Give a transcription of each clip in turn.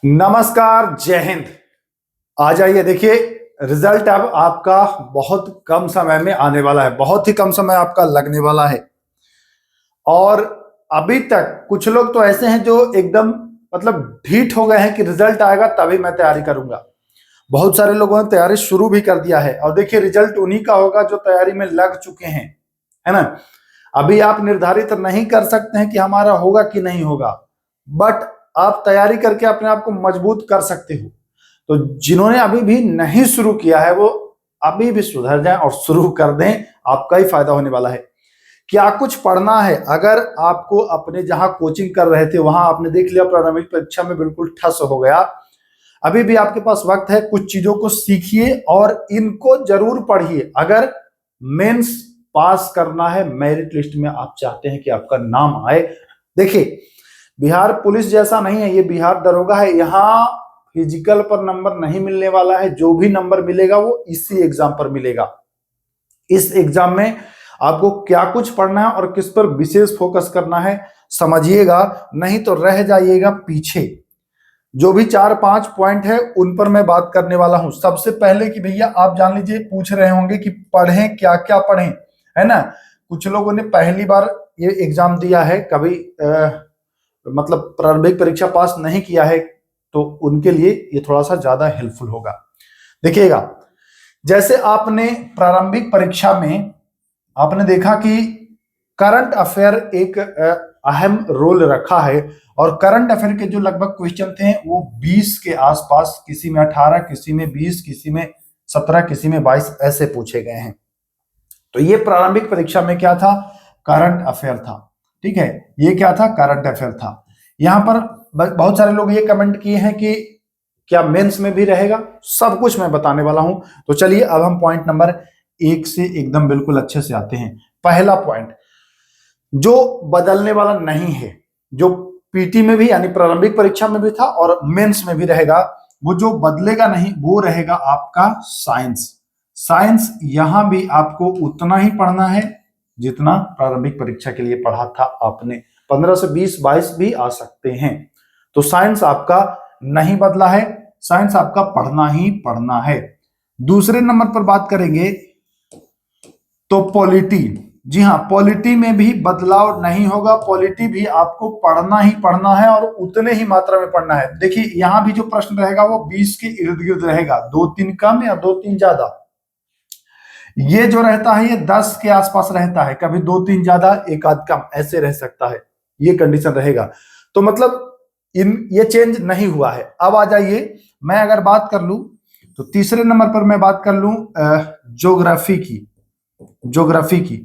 नमस्कार, जय हिंद। आ जाइए, देखिए रिजल्ट अब आपका बहुत कम समय में आने वाला है, बहुत ही कम समय आपका लगने वाला है। और अभी तक कुछ लोग तो ऐसे हैं जो एकदम मतलब ढीठ हो गए हैं कि रिजल्ट आएगा तभी मैं तैयारी करूंगा। बहुत सारे लोगों ने तैयारी शुरू भी कर दिया है और देखिए रिजल्ट उन्हीं का होगा जो तैयारी में लग चुके हैं, है ना। अभी आप निर्धारित नहीं कर सकते हैं कि हमारा होगा कि नहीं होगा, बट आप तैयारी करके अपने आप को मजबूत कर सकते हो। तो जिन्होंने अभी भी नहीं शुरू किया है वो अभी भी सुधर जाएं और शुरू कर दें, आपका ही फायदा होने वाला है। क्या कुछ पढ़ना है? अगर आपको अपने जहां कोचिंग कर रहे थे वहां आपने देख लिया प्रारंभिक परीक्षा में बिल्कुल ठस हो गया, अभी भी आपके पास वक्त है, कुछ चीजों को सीखिए और इनको जरूर पढ़िए। अगर मेंस पास करना है, मेरिट लिस्ट में आप चाहते हैं कि आपका नाम आए, देखिए बिहार पुलिस जैसा नहीं है, ये बिहार दरोगा है। यहाँ फिजिकल पर नंबर नहीं मिलने वाला है, जो भी नंबर मिलेगा वो इसी एग्जाम पर मिलेगा। इस एग्जाम में आपको क्या कुछ पढ़ना है और किस पर विशेष फोकस करना है समझिएगा, नहीं तो रह जाइएगा पीछे। जो भी 4-5 पॉइंट है उन पर मैं बात करने वाला हूं। सबसे पहले कि भैया आप जान लीजिए, पूछ रहे होंगे कि पढ़ें क्या क्या पढ़ें, है ना। कुछ लोगों ने पहली बार ये एग्जाम दिया है, कभी मतलब प्रारंभिक परीक्षा पास नहीं किया है, तो उनके लिए ये थोड़ा सा ज्यादा हेल्पफुल होगा। देखिएगा, जैसे आपने प्रारंभिक परीक्षा में आपने देखा कि करंट अफेयर एक अहम रोल रखा है और करंट अफेयर के जो लगभग क्वेश्चन थे वो 20 के आसपास, किसी में 18, किसी में 20, किसी में 17, किसी में 22 ऐसे पूछे गए हैं। तो ये प्रारंभिक परीक्षा में क्या था? करंट अफेयर था। ठीक है, ये क्या था? करंट अफेयर था। यहां पर बहुत सारे लोग ये कमेंट किए हैं कि क्या मेंस में भी रहेगा? सब कुछ मैं बताने वाला हूं। तो चलिए अब हम पॉइंट नंबर 1 से एकदम बिल्कुल अच्छे से आते हैं। पहला पॉइंट जो बदलने वाला नहीं है, जो पीटी में भी यानी प्रारंभिक परीक्षा में भी था और मेंस में भी रहेगा, वो जो बदलेगा नहीं वो रहेगा आपका साइंस। साइंस यहां भी आपको उतना ही पढ़ना है जितना प्रारंभिक परीक्षा के लिए पढ़ा था आपने। 15 से 20, 22 भी आ सकते हैं। तो साइंस आपका नहीं बदला है, साइंस आपका पढ़ना ही पढ़ना है। दूसरे नंबर पर बात करेंगे तो पॉलिटी। जी हाँ, पॉलिटी में भी बदलाव नहीं होगा, पॉलिटी भी आपको पढ़ना ही पढ़ना है और उतने ही मात्रा में पढ़ना है। देखिए यहां भी जो प्रश्न रहेगा वो 20 के इर्द गिर्द रहेगा, 2-3 कम या 2-3 ज्यादा। ये जो रहता है ये 10 के आसपास रहता है, कभी 2-3 ज्यादा, एक आध कम ऐसे रह सकता है, ये कंडीशन रहेगा। तो मतलब ये चेंज नहीं हुआ है। अब आ जाइए, मैं अगर बात कर लूं तो तीसरे नंबर पर मैं बात कर लूं ज्योग्राफी की। ज्योग्राफी की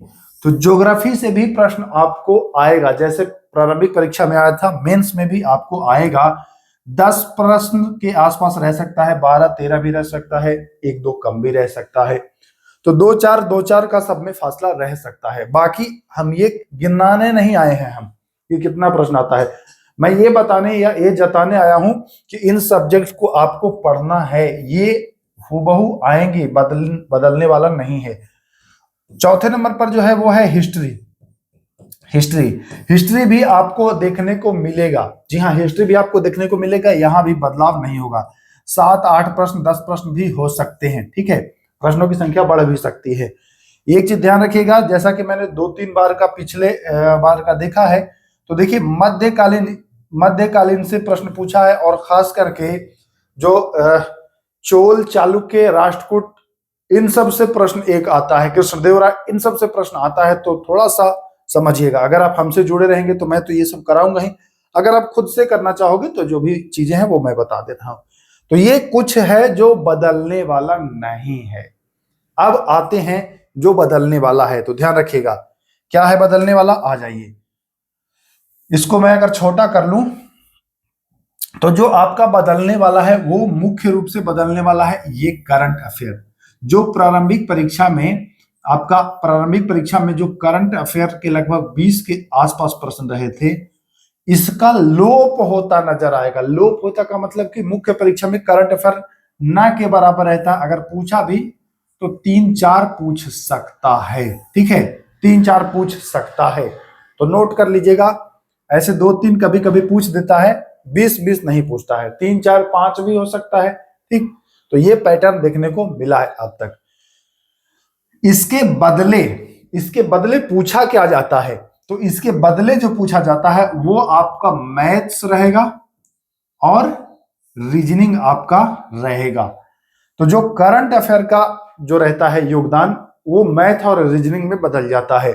तो ज्योग्राफी से भी प्रश्न आपको आएगा, जैसे प्रारंभिक परीक्षा में आया था, मेंस में भी आपको आएगा। 10 प्रश्न के आसपास रह सकता है, 12-13 भी रह सकता है, 1-2 कम भी रह सकता है। तो 2-4 का सब में फासला रह सकता है। बाकी हम ये गिनाने नहीं आए हैं हम कि कितना प्रश्न आता है, मैं ये बताने या ये जताने आया हूं कि इन सब्जेक्ट को आपको पढ़ना है, ये हूबहू आएंगे, बदलने वाला नहीं है। चौथे नंबर पर जो है वो है हिस्ट्री। हिस्ट्री हिस्ट्री भी आपको देखने को मिलेगा। जी हाँ, हिस्ट्री भी आपको देखने को मिलेगा, यहां भी बदलाव नहीं होगा। 7-8 प्रश्न, 10 प्रश्न भी हो सकते हैं। ठीक है, प्रश्नों की संख्या बढ़ भी सकती है। एक चीज ध्यान रखिएगा, जैसा कि मैंने 2-3 बार का पिछले बार का देखा है, तो देखिए मध्यकालीन से प्रश्न पूछा है और खास करके जो चोल, चालुक्य, राष्ट्रकूट, इन सब से प्रश्न एक आता है, कृष्णदेवराय, इन सब से प्रश्न आता है। तो थोड़ा सा समझिएगा, अगर आप हमसे जुड़े रहेंगे तो मैं तो ये सब कराऊंगा ही, अगर आप खुद से करना चाहोगे तो जो भी चीजें हैं वो मैं बता दे रहा हूं। तो ये कुछ है जो बदलने वाला नहीं है। अब आते हैं जो बदलने वाला है, तो ध्यान रखिएगा क्या है बदलने वाला। आ जाइए, इसको मैं अगर छोटा कर लूं तो जो आपका बदलने वाला है वो मुख्य रूप से बदलने वाला है ये करंट अफेयर। जो प्रारंभिक परीक्षा में जो करंट अफेयर के लगभग 20 के आसपास प्रश्न रहे थे, इसका लोप होता नजर आएगा। लोप होता का मतलब कि मुख्य परीक्षा में करंट अफेयर ना के बराबर रहता, अगर पूछा भी तो 3-4 पूछ सकता है। ठीक है, 3-4 पूछ सकता है, तो नोट कर लीजिएगा। ऐसे 2-3 कभी कभी पूछ देता है, 20-20 नहीं पूछता है, 3-4-5 भी हो सकता है। ठीक, तो ये पैटर्न देखने को मिला है अब तक। इसके बदले पूछा क्या जाता है, तो इसके बदले जो पूछा जाता है वो आपका मैथ्स रहेगा और रीजनिंग आपका रहेगा। तो जो करंट अफेयर का जो रहता है योगदान, वो मैथ और रीजनिंग में बदल जाता है।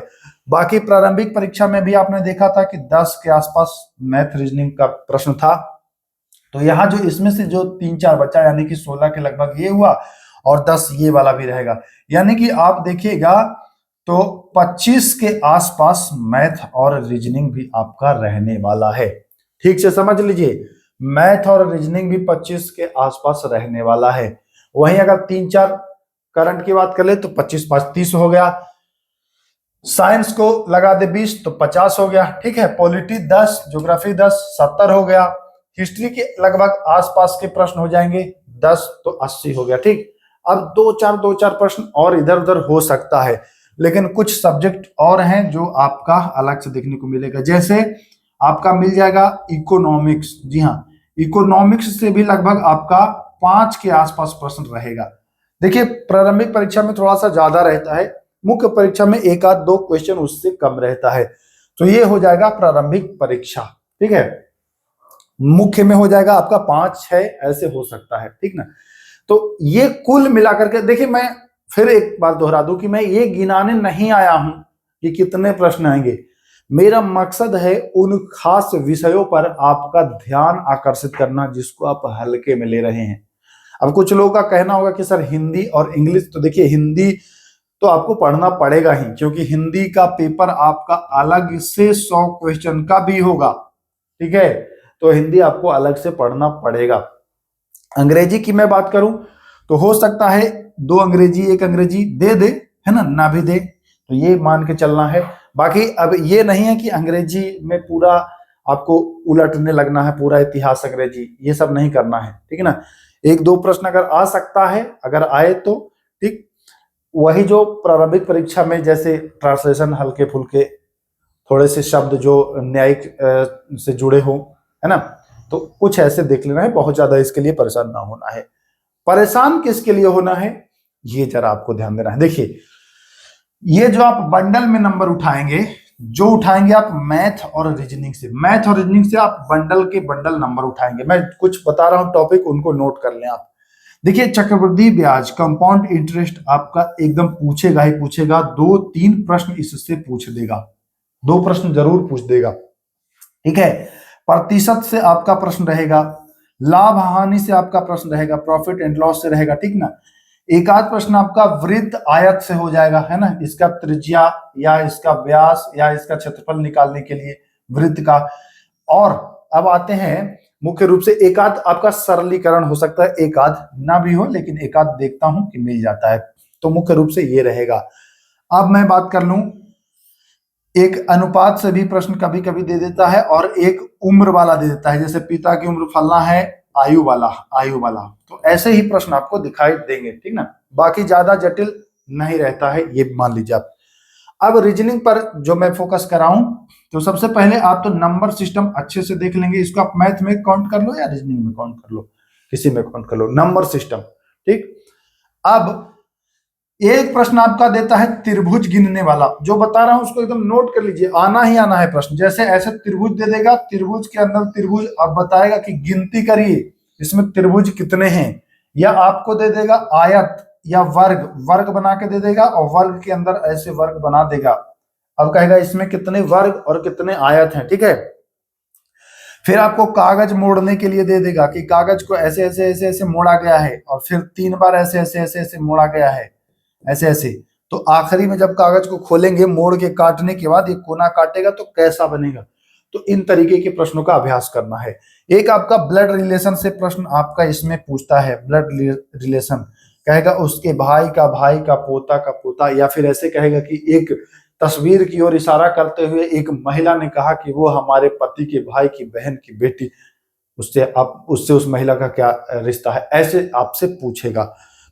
बाकी प्रारंभिक परीक्षा में भी आपने देखा था कि 10 के आसपास मैथ रीजनिंग का प्रश्न था। तो यहाँ जो इसमें से जो 3-4 बचा, यानी कि 16 के लगभग ये हुआ और 10 ये वाला भी रहेगा, यानी कि आप देखिएगा तो 25 के आसपास मैथ और रीजनिंग भी आपका रहने वाला है। ठीक से समझ लीजिए, मैथ और रीजनिंग भी 25 के आसपास रहने वाला है। वहीं अगर 3-4 करंट की बात कर ले तो 25-5-30 हो गया, साइंस को लगा दे 20 तो 50 हो गया। ठीक है, पॉलिटी 10, ज्योग्राफी 10, 70 हो गया। हिस्ट्री के लगभग आसपास के प्रश्न हो जाएंगे, 10 तो 80 हो गया। ठीक, अब दो चार प्रश्न और इधर उधर हो सकता है, लेकिन कुछ सब्जेक्ट और हैं जो आपका अलग से देखने को मिलेगा। जैसे आपका मिल जाएगा इकोनॉमिक्स। जी हाँ, इकोनॉमिक्स से भी लगभग आपका 5 के आसपास प्रश्न रहेगा। देखिए, प्रारंभिक परीक्षा में थोड़ा सा ज्यादा रहता है, मुख्य परीक्षा में 1-2 क्वेश्चन उससे कम रहता है। तो ये हो जाएगा प्रारंभिक परीक्षा। ठीक है, मुख्य में हो जाएगा आपका 5-6 ऐसे हो सकता है। ठीक ना, तो ये कुल मिलाकर के देखिए, मैं फिर एक बार दोहरा दूं कि मैं ये गिनाने नहीं आया हूं कि कितने प्रश्न आएंगे। मेरा मकसद है उन खास विषयों पर आपका ध्यान आकर्षित करना जिसको आप हल्के में ले रहे हैं। अब कुछ लोगों का कहना होगा कि सर हिंदी और इंग्लिश, तो देखिए हिंदी तो आपको पढ़ना पड़ेगा ही, क्योंकि हिंदी का पेपर आपका अलग से 100 क्वेश्चन का भी होगा। ठीक है, तो हिंदी आपको अलग से पढ़ना पड़ेगा। अंग्रेजी की मैं बात करूं तो हो सकता है 2 अंग्रेजी 1 अंग्रेजी दे दे, है ना भी दे, तो ये मान के चलना है। बाकी अब ये नहीं है कि अंग्रेजी में पूरा आपको उलटने लगना है, पूरा इतिहास अंग्रेजी, ये सब नहीं करना है। ठीक है ना, 1-2 प्रश्न अगर आ सकता है, अगर आए तो ठीक। वही जो प्रारंभिक परीक्षा में जैसे ट्रांसलेशन हल्के फुल्के, थोड़े से शब्द जो न्यायिक से जुड़े हो, है ना, तो कुछ ऐसे देख लेना है। बहुत ज्यादा इसके लिए परेशान ना होना है। परेशान किसके लिए होना है, ये जरा आपको ध्यान देना है। देखिए, ये जो आप बंडल में नंबर उठाएंगे, जो उठाएंगे आप मैथ और रीजनिंग से आप बंडल के बंडल नंबर उठाएंगे। मैं कुछ बता रहा हूं टॉपिक, उनको नोट कर लें आप। देखिए, चक्रवृद्धि ब्याज कंपाउंड इंटरेस्ट आपका एकदम पूछेगा ही पूछेगा। 2-3 प्रश्न इससे पूछ देगा, 2 प्रश्न जरूर पूछ देगा। ठीक है, प्रतिशत से आपका प्रश्न रहेगा, लाभ हानि से आपका प्रश्न रहेगा, प्रॉफिट एंड लॉस से रहेगा। ठीक ना, एक आध प्रश्न आपका वृत्त आयत से हो जाएगा, है ना, इसका त्रिज्या या इसका व्यास या इसका क्षेत्रफल निकालने के लिए वृत्त का। और अब आते हैं मुख्य रूप से, एक आध आपका सरलीकरण हो सकता है, एक आध ना भी हो, लेकिन एक आध देखता हूं कि मिल जाता है। तो मुख्य रूप से ये रहेगा। अब मैं बात कर लूं, एक अनुपात से भी प्रश्न कभी कभी दे देता है और एक उम्र वाला दे देता है, जैसे पिता की उम्र फलना है, आयु वाला। तो ऐसे ही प्रश्न आपको दिखाई देंगे। ठीक ना, बाकी ज्यादा जटिल नहीं रहता है, ये मान लीजिए आप। अब रीजनिंग पर जो मैं फोकस कराऊं, तो सबसे पहले आप तो नंबर सिस्टम अच्छे से देख लेंगे। इसको आप मैथ में काउंट कर लो या रीजनिंग में काउंट कर लो, किसी में काउंट कर लो, नंबर सिस्टम। ठीक, अब एक प्रश्न आपका देता है त्रिभुज गिनने वाला, जो बता रहा हूं उसको एकदम नोट कर लीजिए, आना ही आना है प्रश्न। जैसे ऐसे त्रिभुज दे देगा, त्रिभुज के अंदर त्रिभुज अब बताएगा कि गिनती करिए इसमें त्रिभुज कितने हैं, या आपको दे देगा आयत या वर्ग बना के दे देगा, और वर्ग के अंदर ऐसे वर्ग बना देगा। अब कहेगा इसमें कितने वर्ग और कितने आयत हैं। ठीक है, फिर आपको कागज मोड़ने के लिए दे देगा कि कागज को ऐसे ऐसे ऐसे ऐसे मोड़ा गया है, और फिर 3 बार ऐसे ऐसे ऐसे ऐसे मोड़ा गया है, ऐसे ऐसे। तो आखिरी में जब कागज को खोलेंगे, मोड़ के काटने के बाद ये कोना काटेगा तो कैसा बनेगा। तो इन तरीके के प्रश्नों का अभ्यास करना है। एक आपका ब्लड रिलेशन से प्रश्न आपका इसमें पूछता है, ब्लड रिलेशन कहेगा उसके भाई का पोता, या फिर ऐसे कहेगा कि एक तस्वीर की ओर इशारा करते हुए एक महिला ने कहा कि वो हमारे पति के भाई की बहन की बेटी, उससे उस महिला का क्या रिश्ता है, ऐसे आपसे पूछेगा।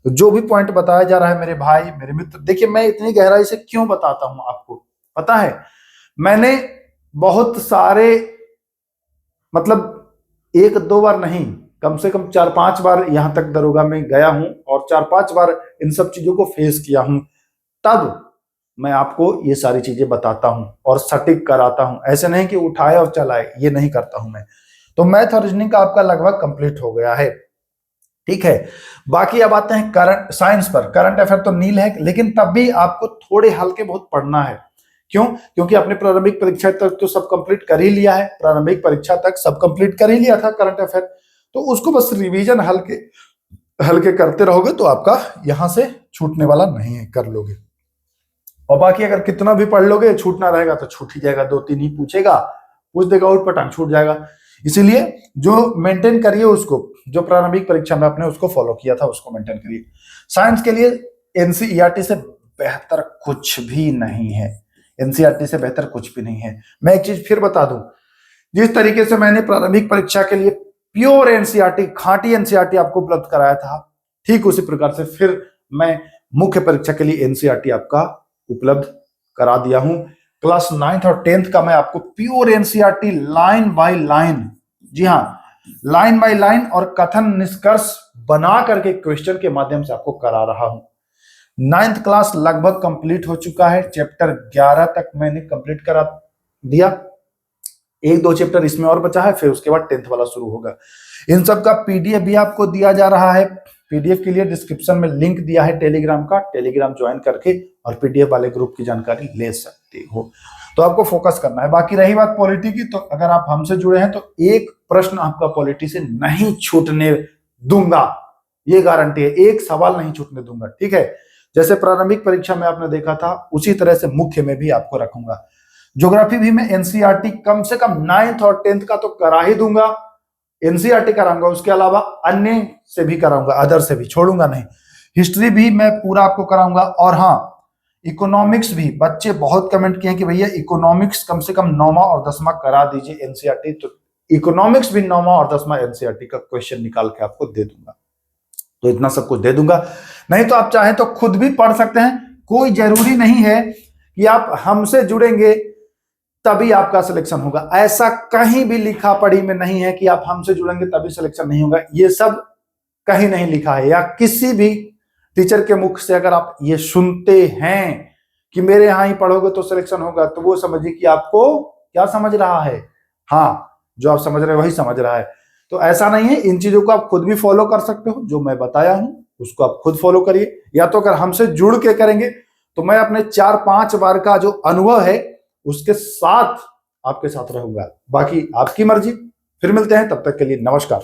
तो जो भी पॉइंट बताया जा रहा है मेरे भाई मेरे मित्र, देखिए मैं इतनी गहराई से क्यों बताता हूं आपको पता है, मैंने बहुत सारे मतलब एक दो बार नहीं, कम से कम 4-5 बार यहां तक दरोगा में गया हूं और 4-5 बार इन सब चीजों को फेस किया हूं, तब मैं आपको ये सारी चीजें बताता हूं और सटीक कराता हूं। ऐसे नहीं कि उठाए और चलाए, ये नहीं करता हूं मैं। तो मैथ और रीजनिंग का आपका लगभग कंप्लीट हो गया है, ठीक है। बाकी अब आते हैं करंट साइंस पर। करंट अफेयर तो नील है, लेकिन तब भी आपको थोड़े हल्के बहुत पढ़ना है। क्यों? क्योंकि आपने प्रारंभिक परीक्षा तक तो सब कंप्लीट कर ही लिया है, प्रारंभिक परीक्षा तक सब कंप्लीट कर ही लिया था करंट अफेयर, तो उसको बस रिवीजन हल्के हल्के करते रहोगे तो आपका यहां से छूटने वाला नहीं है, कर लोगे। और बाकी अगर कितना भी पढ़ लोगे, छूटना रहेगा तो छूट ही जाएगा, 2-3 ही पूछेगा, पूछ देगा उठ पटांग छूट जाएगा। इसीलिए जो मेंटेन करिए उसको, जो प्रारंभिक परीक्षा में आपने उसको फॉलो किया था उसको मेंटेन करिए। साइंस के लिए एनसीईआरटी से बेहतर कुछ भी नहीं है, एनसीईआरटी से बेहतर कुछ भी नहीं है। मैं एक चीज फिर बता दूं, जिस तरीके से मैंने प्रारंभिक परीक्षा के लिए प्योर एनसीईआरटी, खांटी एनसीईआरटी आपको उपलब्ध कराया था, ठीक उसी प्रकार से फिर मैं मुख्य परीक्षा के लिए एनसीईआरटी आपका उपलब्ध करा दिया हूं। क्लास 9th और 10th का मैं आपको pure NCERT line by line, जी हां, लाइन बाय लाइन और कथन निष्कर्ष बना करके क्वेश्चन के माध्यम से आपको करा रहा हूं। 9th क्लास लगभग कंप्लीट हो चुका है, चैप्टर 11 तक मैंने कंप्लीट करा दिया, 1-2 चैप्टर इसमें और बचा है, फिर उसके बाद 10th वाला शुरू होगा। इन सब का पीडीएफ भी आपको दिया जा रहा है। पीडीएफ के लिए डिस्क्रिप्शन में लिंक दिया है टेलीग्राम का, टेलीग्राम ज्वाइन करके और पीडीएफ वाले ग्रुप की जानकारी ले सकते हो। तो आपको फोकस करना है। बाकी रही बात पॉलिटी की, तो अगर आप हमसे जुड़े हैं तो एक प्रश्न आपका पॉलिटी से नहीं छूटने दूंगा, ये गारंटी है, एक सवाल नहीं छूटने दूंगा, ठीक है। जैसे प्रारंभिक परीक्षा में आपने देखा था, उसी तरह से मुख्य में भी आपको रखूंगा। ज्योग्राफी भी मैं एनसीईआरटी कम से कम 9th और 10th का तो करा ही दूंगा, एनसीईआरटी कराऊंगा, उसके अलावा अन्य से भी कराऊंगा, अदर से भी छोड़ूंगा नहीं। हिस्ट्री भी मैं पूरा आपको कराऊंगा। और हाँ, इकोनॉमिक्स भी, बच्चे बहुत कमेंट किए हैं कि भैया इकोनॉमिक्स कम से कम 9वां और 10वां करा दीजिए एनसीईआरटी, तो इकोनॉमिक्स भी 9वां और 10वां एनसीईआरटी का क्वेश्चन निकाल के आपको दे दूंगा। तो इतना सब कुछ दे दूंगा। नहीं तो आप चाहें तो खुद भी पढ़ सकते हैं, कोई जरूरी नहीं है कि आप हमसे जुड़ेंगे तभी आपका सिलेक्शन होगा। ऐसा कहीं भी लिखा पढ़ी में नहीं है कि आप हमसे जुड़ेंगे तभी सिलेक्शन नहीं होगा, ये सब कहीं नहीं लिखा है। या किसी भी टीचर के मुख से अगर आप ये सुनते हैं कि मेरे यहां ही पढ़ोगे तो सिलेक्शन होगा, तो वो समझिए कि आपको क्या समझ रहा है, हाँ, जो आप समझ रहे हैं वही समझ रहा है। तो ऐसा नहीं है, इन चीजों को आप खुद भी फॉलो कर सकते हो, जो मैं बताया हूं उसको आप खुद फॉलो करिए। या तो अगर हमसे जुड़ के करेंगे तो मैं अपने 4-5 बार का जो अनुभव है उसके साथ आपके साथ रहूंगा। बाकी आपकी मर्जी। फिर मिलते हैं, तब तक के लिए नमस्कार।